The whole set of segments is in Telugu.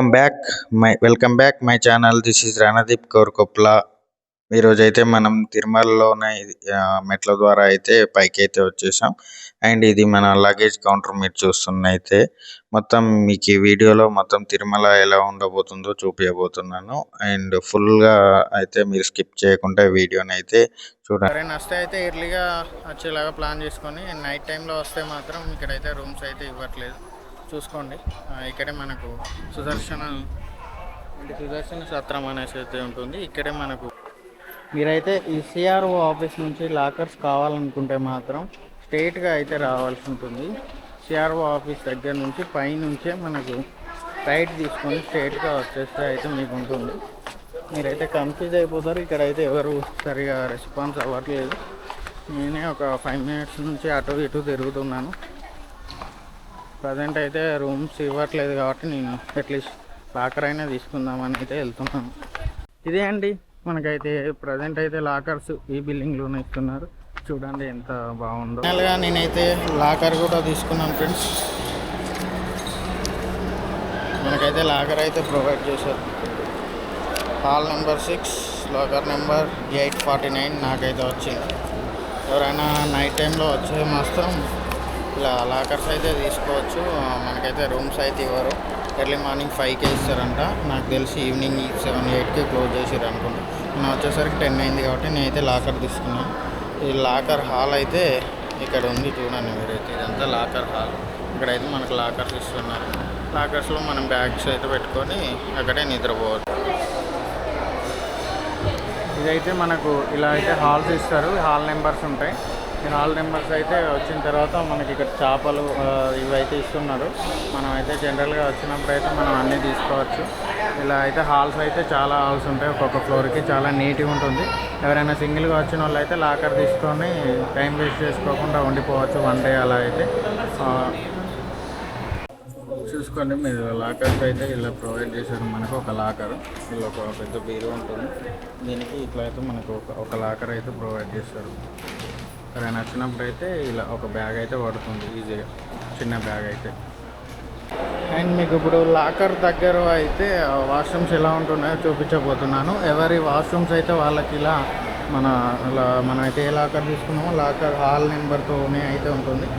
Welcome back my channel. This is Randeep Kaurkopla. ఈరోజైతే మనం తిరుమలలోనే మెట్ల ద్వారా అయితే పైకి అయితే వచ్చేసాం. అండ్ ఇది మన లగేజ్ కౌంటర్. మీరు చూస్తున్నైతే మొత్తం మీకు ఈ వీడియోలో మొత్తం తిరుమల ఎలా ఉండబోతుందో చూపించబోతున్నాను. అండ్ ఫుల్గా అయితే మీరు స్కిప్ చేయకుండా వీడియోని అయితే చూడండి. ఎవరైనా వస్తే అయితే ఎర్లీగా వచ్చేలాగా ప్లాన్ చేసుకొని, నైట్ టైంలో వస్తే మాత్రం ఇక్కడైతే రూమ్స్ అయితే ఇవ్వట్లేదు. చూసుకోండి, ఇక్కడే మనకు సుదర్శన సత్రం అనేసి అయితే ఉంటుంది. ఇక్కడే మనకు మీరైతే ఈ సిఆర్ఓ ఆఫీస్ నుంచి లాకర్స్ కావాలనుకుంటే మాత్రం స్ట్రైట్గా అయితే రావాల్సి ఉంటుంది. సిఆర్ఓ ఆఫీస్ దగ్గర నుంచి పైనుంచే మనకు రైట్ తీసుకొని స్ట్రైట్గా వచ్చేస్తే అయితే మీకు ఉంటుంది. మీరైతే కన్ఫ్యూజ్ అయిపోతారు. ఇక్కడైతే ఎవరు సరిగా రెస్పాన్స్ అవ్వట్లేదు. నేనే ఒక 5 minutes నుంచి అటు ఇటు తిరుగుతున్నాను. ప్రజెంట్ అయితే రూమ్స్ ఇవ్వట్లేదు కాబట్టి నేను అట్లీస్ట్ లాకర్ అయినా తీసుకుందామని అయితే వెళ్తున్నాను. ఇదే అండి, మనకైతే ప్రజెంట్ అయితే లాకర్స్ ఈ బిల్డింగ్లోనే ఇస్తున్నారు. చూడండి ఎంత బాగుందో. ఫైనల్గా నేనైతే లాకర్ కూడా తీసుకున్నాను ఫ్రెండ్స్. మనకైతే లాకర్ అయితే ప్రొవైడ్ చేశారు. హాల్ నెంబర్ 6, లాకర్ నెంబర్ 849 నాకైతే వచ్చింది. ఎవరైనా నైట్ టైంలో వచ్చే మాత్రం ఇలా లాకర్స్ అయితే తీసుకోవచ్చు. మనకైతే రూమ్స్ అయితే ఇవ్వరు. ఎర్లీ మార్నింగ్ 5కే ఇస్తారంట. నాకు తెలిసి ఈవినింగ్ 7, 8కే క్లోజ్ చేసారు అనుకుంటా. నేను వచ్చేసరికి 10 అయింది కాబట్టి నేనైతే లాకర్ తీసుకున్నాను. ఈ లాకర్ హాల్ అయితే ఇక్కడ ఉంది చూడండి మీరైతే. ఇదంతా లాకర్ హాల్. ఇక్కడైతే మనకు లాకర్స్ ఇస్తున్నారు. లాకర్స్లో మనం బ్యాగ్స్ అయితే పెట్టుకొని అక్కడే నిద్రపోవచ్చు. ఇదైతే మనకు ఇలా అయితే హాల్స్ ఇస్తారు. హాల్ నెంబర్స్ ఉంటాయి. ఈ హాల్ నెంబర్స్ అయితే వచ్చిన తర్వాత మనకి ఇక్కడ చేపలు ఇవైతే ఇస్తున్నారు. మనం అయితే జనరల్గా వచ్చినప్పుడు అయితే మనం అన్నీ తీసుకోవచ్చు. ఇలా అయితే హాల్స్ అయితే చాలా హాల్స్ ఉంటాయి. ఒక్కొక్క ఫ్లోర్కి చాలా నీట్గా ఉంటుంది. ఎవరైనా సింగిల్గా వచ్చిన వాళ్ళు అయితే లాకర్ తీసుకొని టైం వేస్ట్ చేసుకోకుండా ఉండిపోవచ్చు 1 day అలా అయితే. చూసుకోండి మీరు, లాకర్స్ అయితే ఇలా ప్రొవైడ్ చేశారు. మనకు ఒక లాకర్, ఇలా ఒక పెద్ద బీరు ఉంటుంది. దీనికి ఇట్లా అయితే మనకు ఒక లాకర్ అయితే ప్రొవైడ్ చేస్తారు. ఎవరైనా వచ్చినప్పుడు అయితే ఇలా ఒక బ్యాగ్ అయితే పడుతుంది ఈజీగా, చిన్న బ్యాగ్ అయితే. అండ్ మీకు ఇప్పుడు లాకర్ దగ్గర అయితే వాష్రూమ్స్ ఎలా ఉంటున్నాయో చూపించబోతున్నాను. ఎవరి వాష్రూమ్స్ అయితే వాళ్ళకి ఇలా మనమైతే ఏ లాకర్ తీసుకున్నామో లాకర్ హాల్ నెంబర్తోనే అయితే ఉంటుంది.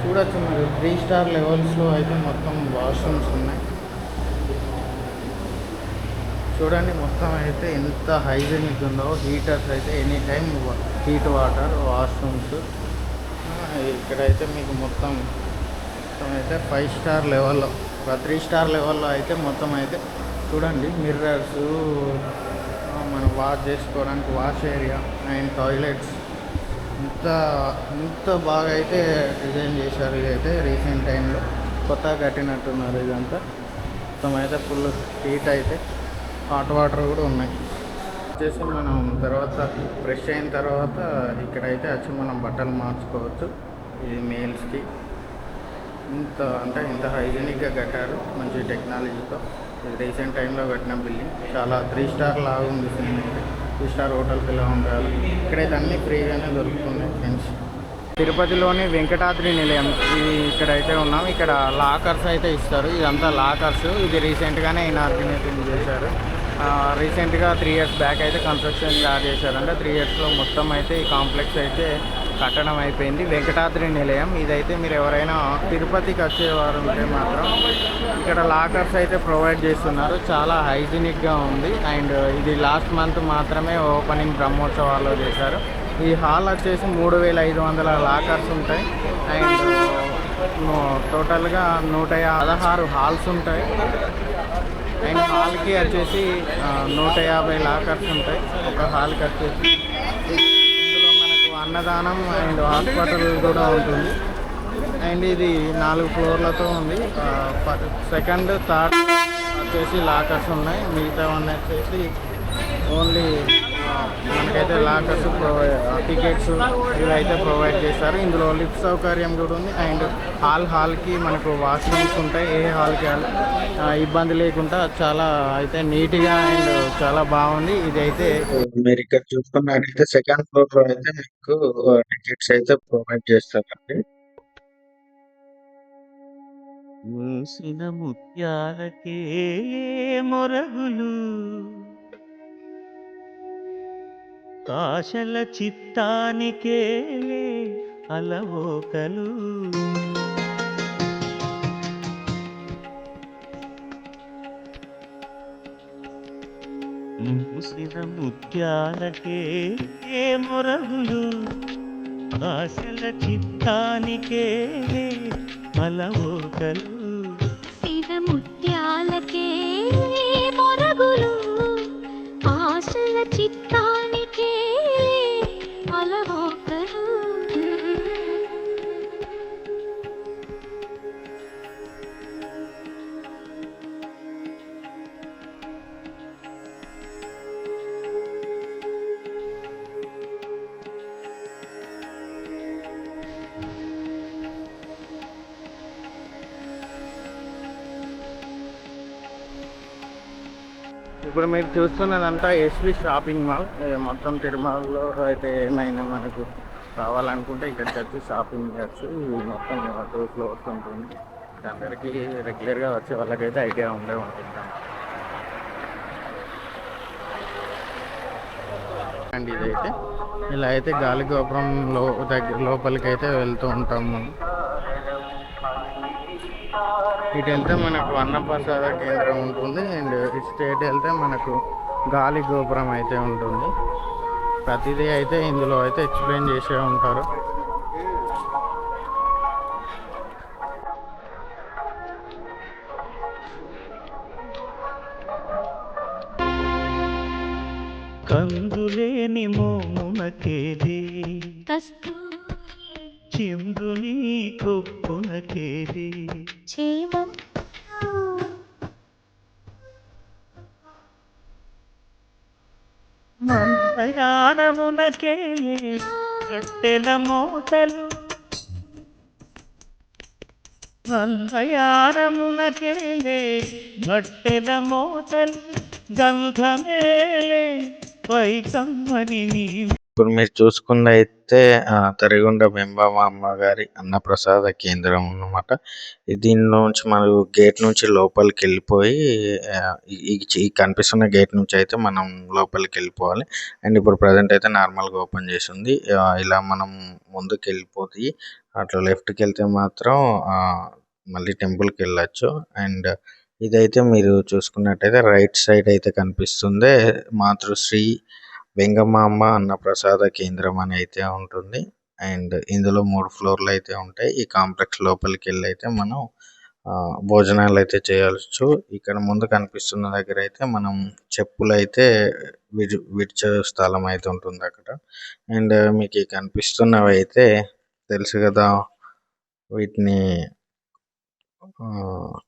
చూడొచ్చు మీరు, 3 star లెవెల్స్లో అయితే మొత్తం వాష్రూమ్స్ ఉన్నాయి. చూడండి మొత్తం అయితే ఎంత హైజీనిక్ ఉందో. హీటర్స్ అయితే any time heat water, washrooms. ఇక్కడైతే మీకు మొత్తం అయితే 5 star లెవెల్లో, 3 star లెవెల్లో అయితే మొత్తం అయితే చూడండి. మిర్రర్స్, మనం వాష్ చేసుకోవడానికి వాష్ ఏరియా అండ్ టాయిలెట్స్ ఇంత బాగా అయితే డిజైన్ చేశారు. ఇదైతే రీసెంట్ టైంలో కొత్తగా కట్టినట్టున్నారు. ఇదంతా మొత్తం అయితే ఫుల్ హీట్ అయితే హాట్ వాటర్ కూడా ఉన్నాయి. వచ్చేసి మనం తర్వాత ఫ్రెష్ అయిన తర్వాత ఇక్కడైతే వచ్చి మనం బట్టలు మార్చుకోవచ్చు. ఇది మేల్స్కి. ఇంత హైజీనిక్గా కట్టారు, మంచి టెక్నాలజీతో. ఇది రీసెంట్ టైంలో కట్టిన బిల్డింగ్. చాలా 3 star లాగా ఉంది. సినిమా అయితే 3 star హోటల్స్ ఇలా ఉంటారు. ఇక్కడైతే అన్నీ ఫ్రీగానే దొరుకుతున్నాయి ఫ్రెండ్స్. తిరుపతిలోని వెంకటాద్రి నిలయం ఇక్కడైతే ఉన్నాం. ఇక్కడ లాకర్స్ అయితే ఇస్తారు. ఇదంతా లాకర్స్. ఇది రీసెంట్గానే ఇనార్గనేషన్ చేశారు. రీసెంట్గా 3 years బ్యాక్ అయితే కన్స్ట్రక్షన్ స్టార్ట్ చేశారంటే 3 yearsలో మొత్తం అయితే ఈ కాంప్లెక్స్ అయితే కట్టడం అయిపోయింది. వెంకటాద్రి నిలయం. ఇదైతే మీరు ఎవరైనా తిరుపతికి వచ్చేవారు ఉంటే మాత్రం ఇక్కడ లాకర్స్ అయితే ప్రొవైడ్ చేస్తున్నారు. చాలా హైజీనిక్గా ఉంది. అండ్ ఇది లాస్ట్ మంత్ మాత్రమే ఓపెనింగ్ బ్రహ్మోత్సవాల్లో చేశారు. ఈ హాల్ వచ్చేసి 3500 లాకర్స్ ఉంటాయి. అండ్ టోటల్గా 116 హాల్స్ ఉంటాయి. అండ్ హాల్కి వచ్చేసి 150 లాకర్స్ ఉంటాయి. ఒక హాల్కి వచ్చేసి ఇందులో మనకు అన్నదానం అండ్ హాస్పిటల్ కూడా ఉంటుంది. అండ్ ఇది 4 ఫ్లోర్లతో ఉంది. 2nd, 3rd వచ్చేసి లాకర్స్ ఉన్నాయి. మిగతావన్నీ వచ్చేసి ఓన్లీ మనకైతే లాకర్స్ టికెట్స్ ఇవైతే ప్రొవైడ్ చేస్తారు. ఇందులో లిఫ్ట్ సౌకర్యం కూడా ఉంది. అండ్ హాల్కి మనకు వాష్రూమ్స్ ఉంటాయి. ఏ హాల్కి ఇబ్బంది లేకుండా చాలా అయితే నీట్గా అండ్ చాలా బాగుంది. ఇదైతే మీరు ఇక్కడ చూసుకున్నట్టయితే 2nd floor అయితే మీకు టికెట్స్ అయితే ప్రొవైడ్ చేస్తారండి. మూసిన ముత్యాలకే మొరగులు ఆశల చిత్తానికే అలవోకలు మూసిన ముత్యాలకే మొరగులు ఆశల చిత్తానికే అలవోకలు సిన ముత్యాలకే మొరగులు ఆశల చిత్తానికే అలవోకలు ఇప్పుడు మీరు చూస్తున్నదంతా ఎస్వి షాపింగ్ మాల్. మొత్తం తిరుమలలో అయితే ఏమైనా మనకు కావాలనుకుంటే ఇక్కడికి వచ్చి షాపింగ్ చేయొచ్చు. ఇది మొత్తం 2 ఫ్లోర్స్ ఉంటుంది. అందరికీ రెగ్యులర్గా వచ్చే వాళ్ళకైతే ఐడియా ఉండే ఉంటుంది. అండ్ ఇదైతే ఇలా అయితే గాలి గోపురం లోపలికి అయితే వెళ్తూ ఉంటాం మనం. ఇటు వెళ్తే మనకు అన్నప్రసాద కేంద్రం ఉంటుంది. అండ్ ఇటు స్టేట్ వెళ్తే మనకు గాలి గోపురం అయితే ఉంటుంది. ప్రతిదీ అయితే ఇందులో అయితే ఎక్స్ప్లెయిన్ చేసే ఉంటారు. కందులేని మోమునకేది కస్తూరి చిందుని కొప్పునకేది చేమం మందయానమునకే కట్టెల మోతలు మందయానమునకే కట్టెల మోతలు గంధమే వైకమ్మని ఇప్పుడు మీరు చూసుకున్నైతే తరిగొండ వెంబమ్మ అమ్మగారి అన్నప్రసాద కేంద్రం అన్నమాట. దీని నుంచి మనం గేట్ నుంచి లోపలికి వెళ్ళిపోయి ఈ కనిపిస్తున్న గేట్ నుంచి అయితే మనం లోపలికి వెళ్ళిపోవాలి. అండ్ ఇప్పుడు ప్రజెంట్ అయితే నార్మల్గా ఓపెన్ చేసి ఉంది. ఇలా మనం ముందుకు వెళ్ళిపోయి అట్లా లెఫ్ట్కి వెళ్తే మాత్రం మళ్ళీ టెంపుల్కి వెళ్ళచ్చు. అండ్ ఇదైతే మీరు చూసుకున్నట్టయితే రైట్ సైడ్ అయితే కనిపిస్తుంది మాతృశ్రీ వెంగమాంబ అన్నప్రసాద కేంద్రం అని అయితే ఉంటుంది. అండ్ ఇందులో 3 ఫ్లోర్లు అయితే ఉంటాయి. ఈ కాంప్లెక్స్ లోపలికి వెళ్ళి అయితే మనం భోజనాలు అయితే చేయవచ్చు. ఇక్కడ ముందు కనిపిస్తున్న దగ్గర అయితే మనం చెప్పులు అయితే విడిచే స్థలం అయితే ఉంటుంది అక్కడ. అండ్ మీకు ఈ కనిపిస్తున్నవి అయితే తెలుసు కదా, వీటిని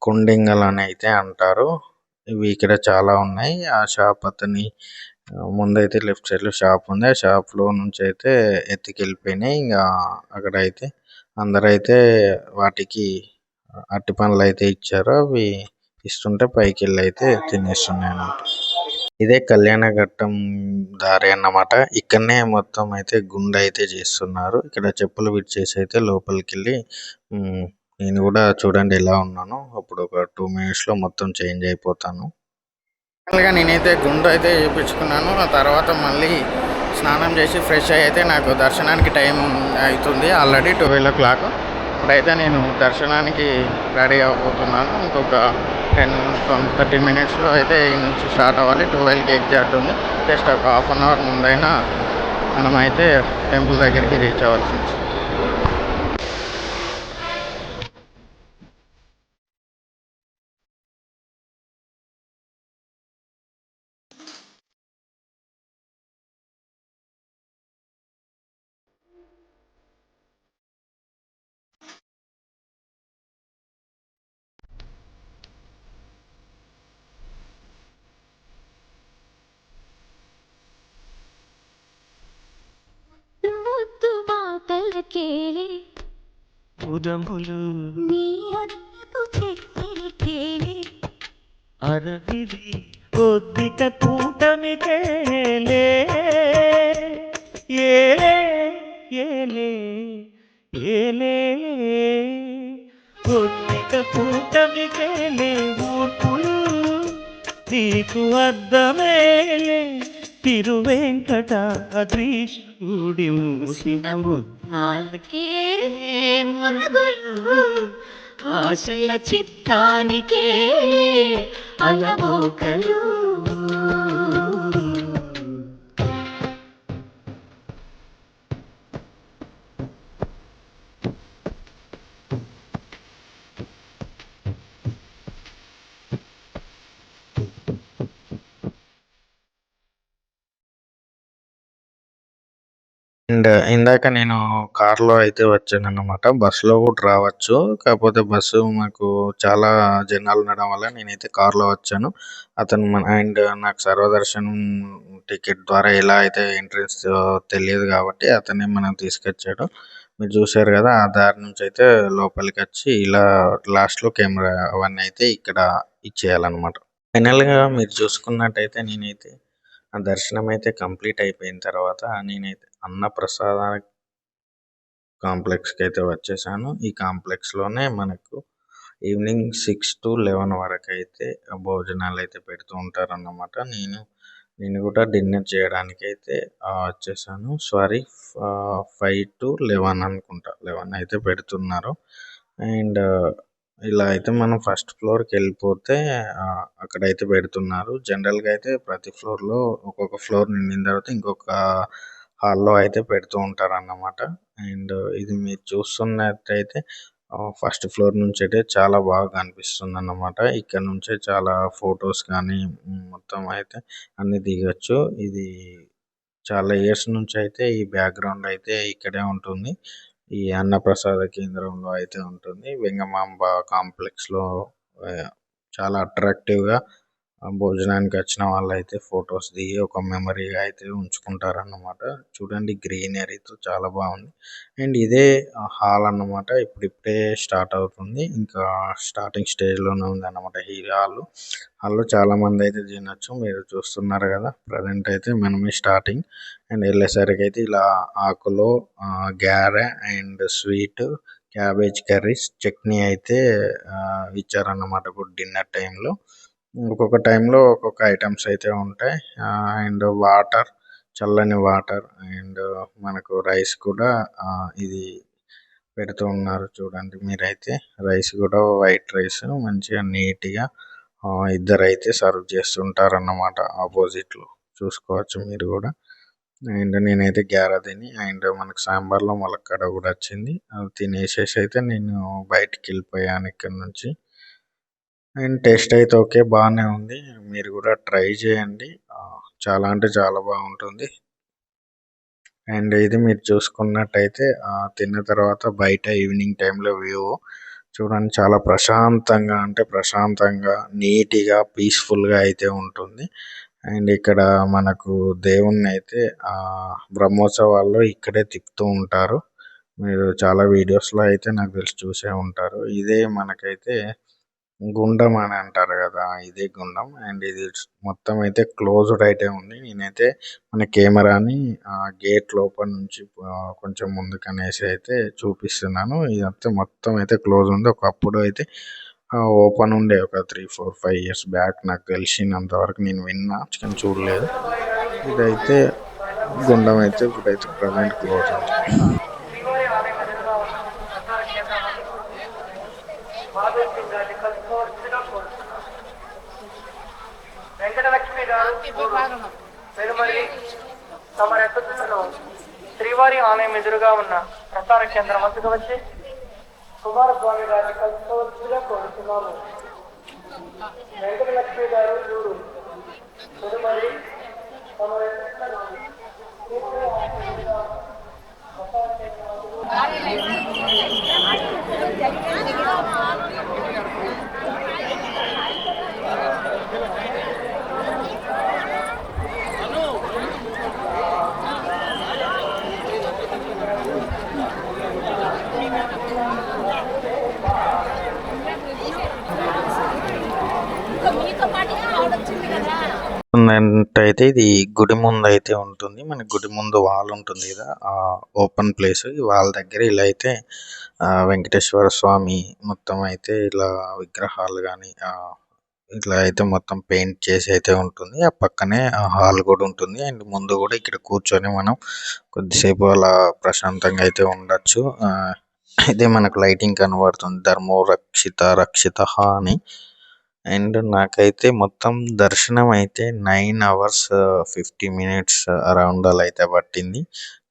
కుండింగలు అని అయితే అంటారు. ఇవి ఇక్కడ చాలా ఉన్నాయి. ఆ షాప్ అతని ముందైతే లెఫ్ట్ సైడ్ లో షాప్ ఉంది. ఆ షాప్ లో నుంచి అయితే ఎత్తుకెళ్ళిపోయినాయి. ఇంకా అక్కడ అయితే అందరైతే వాటికి అట్టి పనులు అయితే ఇచ్చారు. అవి ఇస్తుంటే పైకి వెళ్ళి అయితే తినేస్తున్నాయి అన్నమాట. ఇదే కళ్యాణఘట్టం దారి అన్నమాట. ఇక్కడనే మొత్తం అయితే గుండె అయితే చేస్తున్నారు. ఇక్కడ చెప్పులు విడిచేసి అయితే లోపలికి వెళ్ళి నేను కూడా చూడండి ఎలా ఉన్నాను. అప్పుడు ఒక 2 minutes లో మొత్తం చేంజ్ అయిపోతాను. నేనైతే గుండు అయితే చేయించుకున్నాను. ఆ తర్వాత మళ్ళీ స్నానం చేసి ఫ్రెష్ అయ్యి అయితే నాకు దర్శనానికి టైం అవుతుంది. Already 12 o'clock. ఇప్పుడైతే నేను దర్శనానికి రెడీ అవ్వబోతున్నాను. ఇంకొక 10-13 minutesలో అయితే ఈ నుంచి స్టార్ట్ అవ్వాలి. 12కి ఎగ్జాక్ట్ ఉంది. జస్ట్ ఒక 1/2 hour ముందైనా మనం అయితే టెంపుల్ దగ్గరికి రీచ్ అవ్వాల్సింది. ముద్దు మాటలకే ఉదములు నీ అన్నపు చెక్కిలికే అరవిది కొద్దిక కూటమికేలే ఏలే ఏలే ఏలే కొద్దిక కూటమికేలే ఊర్పులు నీకు అర్థమేలే తిరువెంకటాద్రీశుడి మూసిన ముద్దాలకే మరుగులు ఆశల చిత్తానికే అలవోకలు. అండ్ ఇందాక నేను కార్‌లో అయితే వచ్చానన్నమాట. బస్‌లో కూడా రావచ్చు. కాకపోతే బస్సు మాకు చాలా జనాలు ఉండడం వల్ల నేనైతే కార్‌లో వచ్చాను. అతను నాకు సర్వదర్శనం టికెట్ ద్వారా ఎలా అయితే ఎంట్రన్స్ తెలియదు కాబట్టి అతనే మనల్ని తీసుకొచ్చాడు. మీరు చూసారు కదా! ఆ దారి నుంచి అయితే లోపలికొచ్చి ఇలా లాస్ట్‌లో కెమెరా అవన్నీ అయితే ఇక్కడ ఇచ్చేయాలన్నమాట. ఫైనల్‌గా మీరు చూసుకున్నట్టయితే నేనైతే ఆ దర్శనం అయితే కంప్లీట్ అయిపోయిన తర్వాత నేనైతే అన్నప్రసాద కాంప్లెక్స్‌కి అయితే వచ్చేసాను. ఈ కాంప్లెక్స్‌లోనే మనకు ఈవినింగ్ 6-11 వరకు అయితే భోజనాలు అయితే పెడుతూ ఉంటారన్నమాట. నేను కూడా డిన్నర్ చేయడానికైతే వచ్చేసాను. సారీ 5-11 అనుకుంటా. 11 అయితే పెడుతున్నారు. అండ్ ఇలా అయితే మనం ఫస్ట్ ఫ్లోర్‌కెళ్ళిపోతే అక్కడైతే పెడుతున్నారు. జనరల్‌గా అయితే ప్రతి ఫ్లోర్‌లో ఒక్కొక్క ఫ్లోర్ నిండిన తర్వాత ఇంకొక హాల్‌లో అయితే పెడుతూ ఉంటారన్నమాట. అండ్ ఇది మీరు చూస్తున్నట్టయితే ఫస్ట్ ఫ్లోర్ నుంచి అయితే చాలా బాగా కనిపిస్తుందన్నమాట. ఇక్కడ నుంచే చాలా ఫోటోస్ కానీ మొత్తం అయితే అన్నీ దిగొచ్చు. ఇది చాలా ఇయర్స్ నుంచి అయితే ఈ బ్యాక్‌గ్రౌండ్ అయితే ఇక్కడే ఉంటుంది. ఈ అన్నప్రసాద కేంద్రంలో అయితే ఉంటుంది. వెంగమాంబ కాంప్లెక్స్‌లో చాలా అట్రాక్టివ్‌గా భోజనానికి వచ్చిన వాళ్ళైతే ఫోటోస్ దిగి ఒక మెమరీగా అయితే ఉంచుకుంటారన్నమాట. చూడండి గ్రీనరీతో చాలా బాగుంది. అండ్ ఇదే హాల్ అన్నమాట. ఇప్పుడిప్పుడే స్టార్ట్ అవుతుంది. ఇంకా స్టార్టింగ్ స్టేజ్‌లోనే ఉందన్నమాట ఈ హాల్. హాల్‌లో చాలామంది అయితే తినొచ్చు. మీరు చూస్తున్నారు కదా! ప్రెజెంట్ అయితే మనమే స్టార్టింగ్. అండ్ వెళ్ళేసరికి అయితే ఇలా ఆకులో గారె and sweet, cabbage curries, chutney అయితే ఇచ్చారన్నమాట ఇప్పుడు డిన్నర్ టైంలో. ఒక్కొక్క టైంలో ఒక్కొక్క ఐటెమ్స్ అయితే ఉంటాయి. అండ్ వాటర్, చల్లని వాటర్ అండ్ మనకు రైస్ కూడా ఇది పెడుతూ ఉన్నారు చూడండి మీరైతే. రైస్ కూడా వైట్ రైస్ మంచిగా నీట్‌గా ఇద్దరైతే సర్వ్ చేస్తుంటారన్నమాట ఆపోజిట్‌లో. చూసుకోవచ్చు మీరు కూడా. అండ్ నేనైతే గారె తిని అండ్ మనకు సాంబార్‌లో ములక్కాడ కూడా వచ్చింది. అది తినేసేసి అయితే నేను బయటికెళ్ళిపోయాను ఇక్కడి నుంచి. అండ్ టేస్ట్ అయితే ఓకే బాగానే ఉంది. మీరు కూడా ట్రై చేయండి. చాలా అంటే చాలా బాగుంటుంది. అండ్ ఇది మీరు చూసుకున్నట్టయితే తిన్న తర్వాత బయట ఈవినింగ్ టైంలో వ్యూ చూడండి చాలా ప్రశాంతంగా అంటే ప్రశాంతంగా, నీట్‌గా, పీస్‌ఫుల్‌గా అయితే ఉంటుంది. అండ్ ఇక్కడ మనకు దేవుడినైతే బ్రహ్మోత్సవాల్లో ఇక్కడే తిప్పుతూ ఉంటారు. మీరు చాలా వీడియోస్‌లో అయితే నాకు తెలిసి చూసే ఉంటారు. ఇదే మనకైతే గుండం అని అంటారు కదా! ఇదే గుండం. అండ్ ఇది మొత్తం అయితే క్లోజ్డ్ అయితే ఉంది. నేనైతే మన కెమెరాని గేట్ లోపల నుంచి కొంచెం ముందుకనేసి అయితే చూపిస్తున్నాను. ఇదంతా మొత్తం అయితే క్లోజ్ ఉంది. ఒకప్పుడు అయితే ఓపెన్ ఉండే ఒక 3, 4, 5 ఇయర్స్ బ్యాక్ నాకు తెలిసినంత వరకు నేను విన్నా కానీ చూడలేదు. ఇదైతే గుండం అయితే ఇప్పుడైతే ప్రెజెంట్ క్లోజ్ ఉంది. వెంకటలక్ష్మి గారు వెలుమల్లి తమరెత్తులను శ్రీవారి ఆలయం ఎదురుగా ఉన్న ప్రసార కేంద్రం వద్దకు వచ్చి కుమారస్వామి గారిని కలుసుకోవచ్చుగా కోరుతున్నాము. వెంకటలక్ష్మి గారు చూడు వెలుమల్లి తమరెత్తులను చూస్తున్నట్టయితే ఇది గుడి ముందు అయితే ఉంటుంది. మన గుడి ముందు వాల్ ఉంటుంది కదా, ఆ ఓపెన్ ప్లేస్. ఈ వాల్ దగ్గర ఇలా అయితే వెంకటేశ్వర స్వామి మొత్తం అయితే ఇలా విగ్రహాలు కానీ ఇట్లా అయితే మొత్తం పెయింట్ చేసి అయితే ఉంటుంది. ఆ పక్కనే హాల్ కూడా ఉంటుంది. అండ్ ముందు కూడా ఇక్కడ కూర్చొని మనం కొద్దిసేపు అలా ప్రశాంతంగా అయితే ఉండొచ్చు. ఇదే మనకు లైటింగ్ కనబడుతుంది, ధర్మో రక్షిత రక్షిత అని. అండ్ నాకైతే మొత్తం దర్శనం అయితే 9 hours 50 minutes అరౌండ్ అలా అయితే పట్టింది.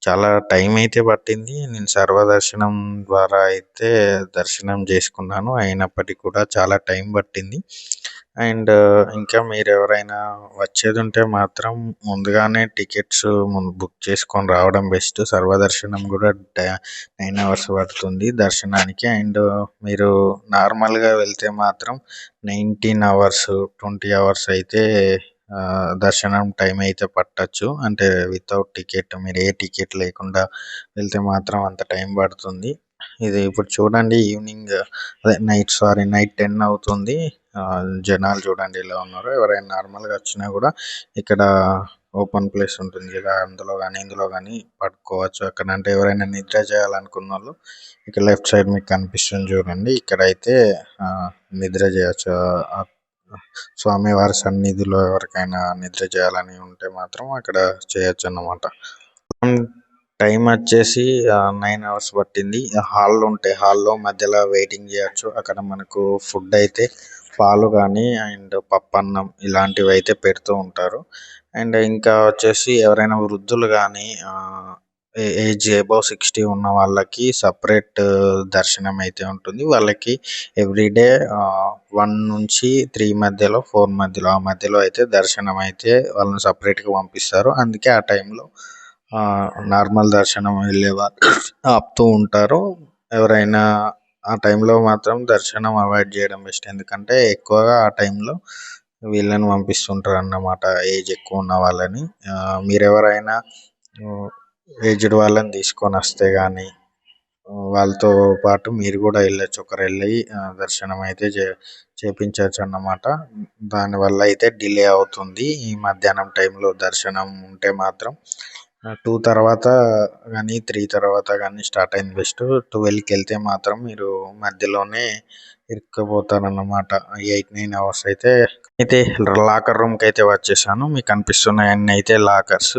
చాలా టైం అయితే పట్టింది. నేను సర్వదర్శనం ద్వారా అయితే దర్శనం చేసుకున్నాను. అయినప్పటికీ కూడా చాలా టైం పట్టింది. అండ్ ఇంకా మీరు ఎవరైనా వచ్చేది ఉంటే మాత్రం ముందుగానే టికెట్స్ బుక్ చేసుకొని రావడం బెస్ట్. సర్వదర్శనం కూడా 9 hours పడుతుంది దర్శనానికి. అండ్ మీరు నార్మల్గా వెళ్తే మాత్రం 19 hours 20 hours అయితే దర్శనం టైం అయితే పట్టచ్చు. అంటే వితౌట్ టికెట్, మీరు ఏ టికెట్ లేకుండా వెళ్తే మాత్రం అంత టైం పడుతుంది. ఇది ఇప్పుడు చూడండి, ఈవినింగ్ అదే నైట్ 10 అవుతుంది. జనాలు చూడండి ఎలా ఉన్నారో. ఎవరైనా నార్మల్గా వచ్చినా కూడా ఇక్కడ ఓపెన్ ప్లేస్ ఉంటుంది కదా, అందులో కానీ ఇందులో కానీ పడుకోవచ్చు. అక్కడ అంటే ఎవరైనా నిద్ర చేయాలనుకున్న వాళ్ళు ఇక్కడ లెఫ్ట్ సైడ్ మీకు కనిపిస్తుంది చూడండి, ఇక్కడైతే నిద్ర చేయొచ్చు. స్వామివారి సన్నిధిలో ఎవరికైనా నిద్ర చేయాలని ఉంటే మాత్రం అక్కడ చేయొచ్చు అన్నమాట. టైం వచ్చేసి 9 hours పట్టింది. హాల్లో ఉంటాయి, హాల్లో మధ్యలో వెయిటింగ్ చేయొచ్చు. అక్కడ మనకు ఫుడ్ అయితే పాలు కానీ అండ్ పప్పన్నం ఇలాంటివి అయితే పెడుతూ ఉంటారు. అండ్ ఇంకా వచ్చేసి ఎవరైనా వృద్ధులు కానీ ఏజ్ అబౌవ్ 60 ఉన్న వాళ్ళకి సపరేట్ దర్శనం అయితే ఉంటుంది. వాళ్ళకి ఎవ్రీడే 1 నుంచి 3 మధ్యలో 4 మధ్యలో ఆ మధ్యలో అయితే దర్శనం అయితే వాళ్ళని సపరేట్గా పంపిస్తారు. అందుకే ఆ టైంలో నార్మల్ దర్శనం వెళ్ళే వాళ్ళు ఆపుతూ ఉంటారు. ఎవరైనా ఆ టైంలో మాత్రం దర్శనం అవాయిడ్ చేయడం బెస్ట్. ఎందుకంటే ఎక్కువగా ఆ టైంలో వీళ్ళని పంపిస్తుంటారు అన్నమాట, ఏజ్ ఎక్కువ ఉన్న వాళ్ళని. మీరెవరైనా ఏజ్డ్ వాళ్ళని తీసుకొని వస్తే కానీ వాళ్ళతో పాటు మీరు కూడా వెళ్ళొచ్చు. ఒకరు వెళ్ళి దర్శనం అయితే చేపించవచ్చు అన్నమాట. దానివల్ల అయితే డిలే అవుతుంది. ఈ మధ్యాహ్నం టైంలో దర్శనం ఉంటే మాత్రం 2 తర్వాత కానీ 3 తర్వాత కానీ స్టార్ట్ అయింది బెస్ట్. 12కి వెళ్తే మాత్రం మీరు మధ్యలోనే ఇరుక్కుపోతారన్నమాట. 8-9 hours అయితే లాకర్ రూమ్కి అయితే వచ్చేసాను. మీకు కనిపిస్తున్నాయన్నీ అయితే లాకర్స్.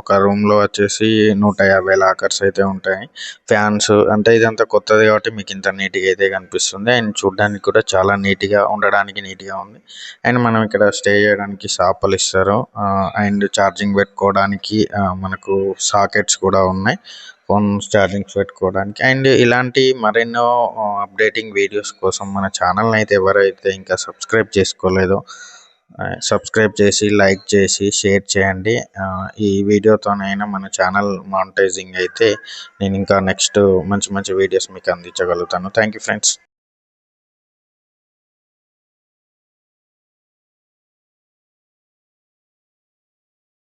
ఒక రూమ్లో వచ్చేసి 150 లాకర్స్ అయితే ఉంటాయి. ఫ్యాన్స్ అంటే ఇదంతా కొత్తది కాబట్టి మీకు ఇంత నీట్గా అయితే కనిపిస్తుంది. అండ్ చూడడానికి కూడా చాలా నీట్గా, ఉండడానికి నీట్గా ఉంది. అండ్ మనం ఇక్కడ స్టే చేయడానికి సాపలు ఇస్తారు. అండ్ ఛార్జింగ్ పెట్టుకోవడానికి మనకు సాకెట్స్ కూడా ఉన్నాయి, ఫోన్ ఛార్జింగ్స్ పెట్టుకోవడానికి. అండ్ ఇలాంటి మరెన్నో అప్డేటింగ్ వీడియోస్ కోసం మన ఛానల్ని అయితే ఎవరైతే ఇంకా సబ్స్క్రైబ్ చేసుకోలేదో సబ్స్క్రైబ్ చేసి, లైక్ చేసి, షేర్ చేయండి. ఈ వీడియోతోనైనా మన ఛానల్ మానిటైజింగ్ అయితే నేను ఇంకా నెక్స్ట్ మంచి మంచి వీడియోస్ మీకు అందించగలుగుతాను. Thank you friends.